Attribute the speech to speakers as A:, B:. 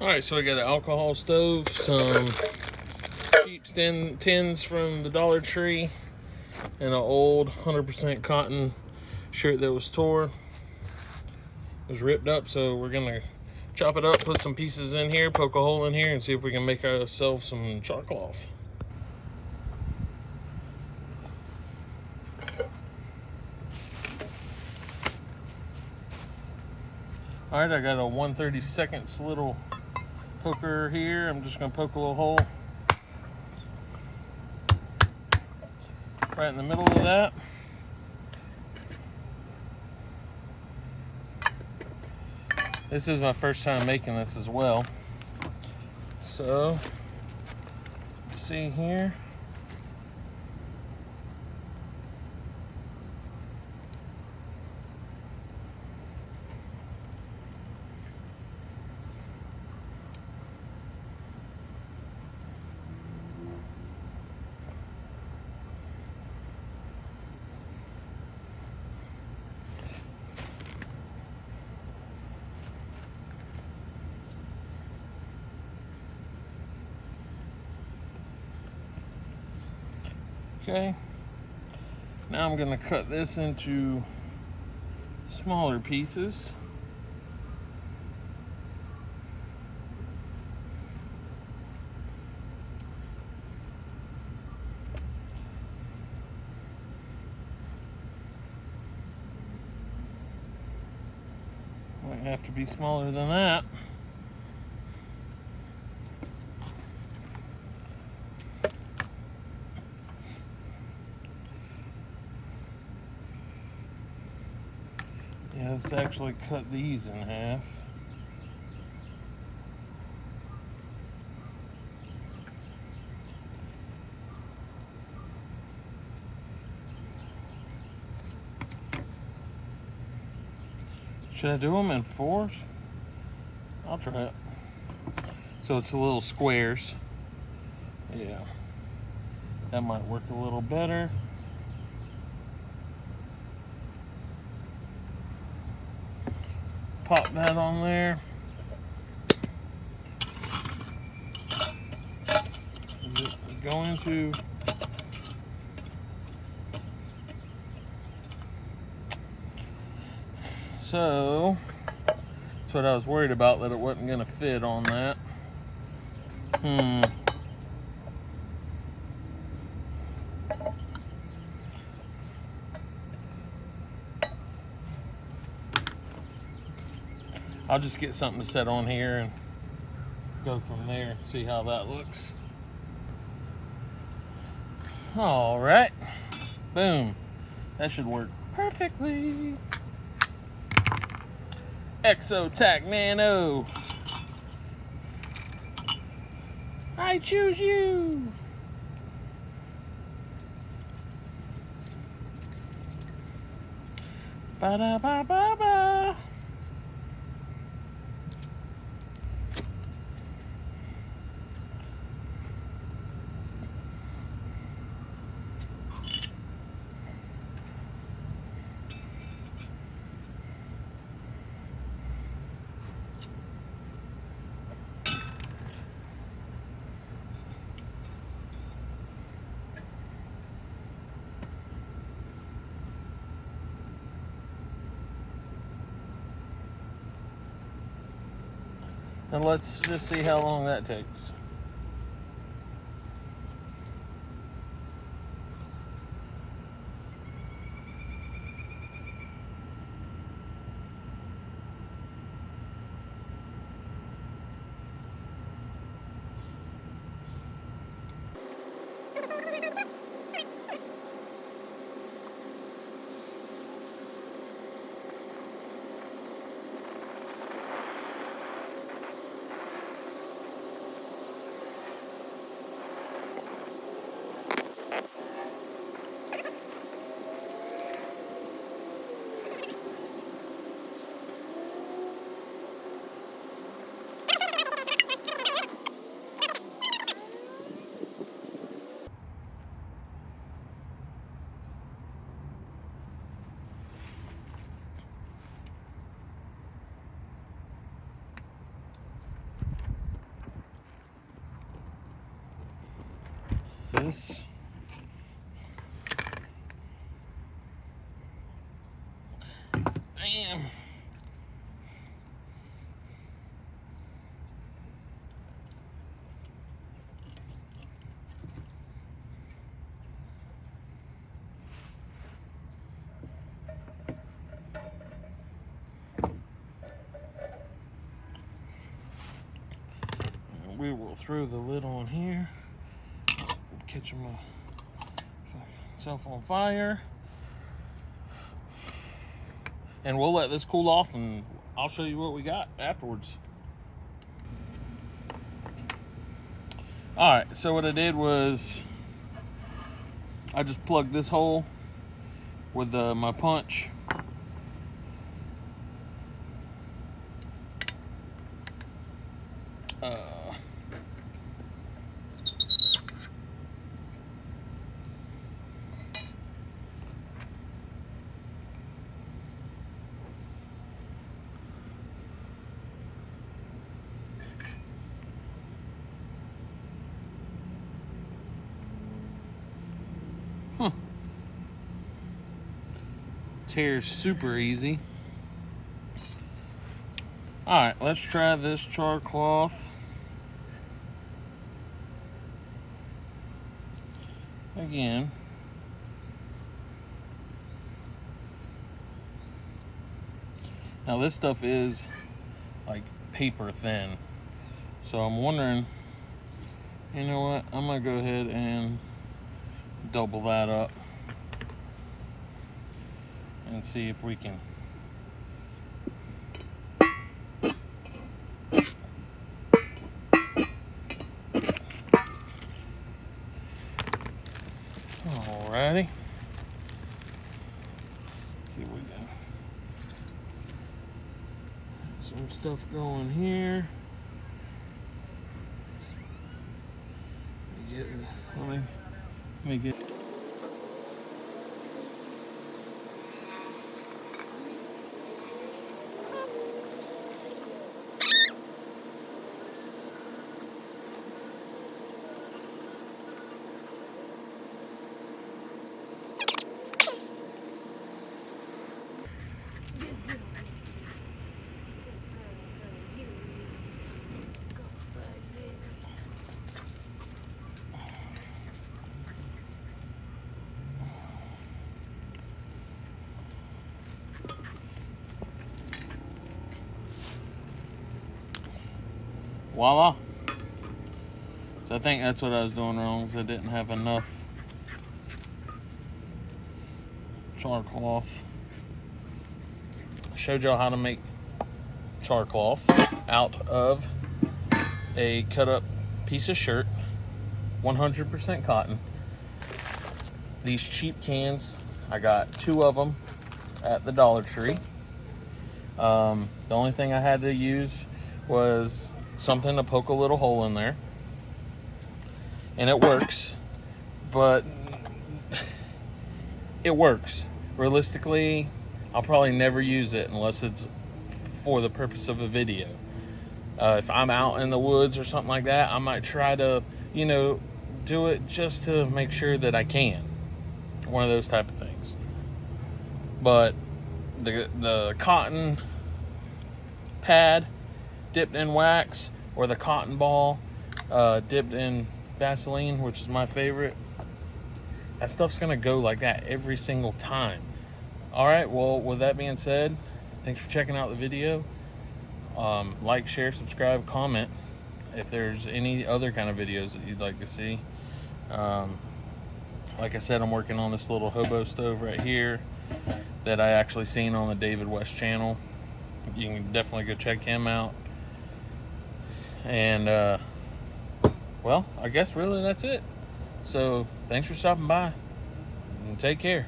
A: Alright, so I got an alcohol stove, some cheap tins from the Dollar Tree, and an old 100% cotton shirt that was torn. It was ripped up, so we're gonna chop it up, put some pieces in here, poke a hole in here, and see if we can make ourselves some char cloth. Alright, I got a 1/32 little poker here. I'm just gonna poke a little hole right in the middle of that. This is my first time making this as well. So, let's see here. Okay, now I'm going to cut this into smaller pieces. Might have to be smaller than that. Yeah, let's actually cut these in half. Should I do them in fours? I'll try it. So it's a little squares. Yeah, that might work a little better. Pop that on there. Is it going to? So, that's what I was worried about, that it wasn't going to fit on that. I'll just get something to set on here and go from there, see how that looks. All right, boom. That should work perfectly. Exotac Nano. I choose you. Ba-da-ba-ba-ba. And let's just see how long that takes. is damn. We will throw the lid on here, catch myself on fire, and we'll let this cool off and I'll show you what we got afterwards. All right, so what I did was I just plugged this hole with my punch. Tears super easy. All right, let's try this char cloth. Again. Now this stuff is like paper thin. So I'm wondering, you know what? I'm gonna go ahead and double that up and see if we can alrighty. See if we can some stuff going here. Let me get voila. So I think that's what I was doing wrong, is I didn't have enough char cloth. I showed y'all how to make char cloth out of a cut up piece of shirt, 100% cotton. These cheap cans, I got 2 of them at the Dollar Tree. The only thing I had to use was something to poke a little hole in there, and it works, but it works. Realistically, I'll probably never use it unless it's for the purpose of a video. If I'm out in the woods or something like that, I might try to, you know, do it just to make sure that I can. One of those type of things. But the cotton pad dipped in wax, or the cotton ball dipped in Vaseline, which is my favorite, that stuff's gonna go like that every single time. All right, well, with that being said, thanks for checking out the video. Like, share, subscribe, comment if there's any other kind of videos that you'd like to see. Like I said, I'm working on this little hobo stove right here that I actually seen on the David West channel. You can definitely go check him out. And well, I guess really that's it. So thanks for stopping by, and take care.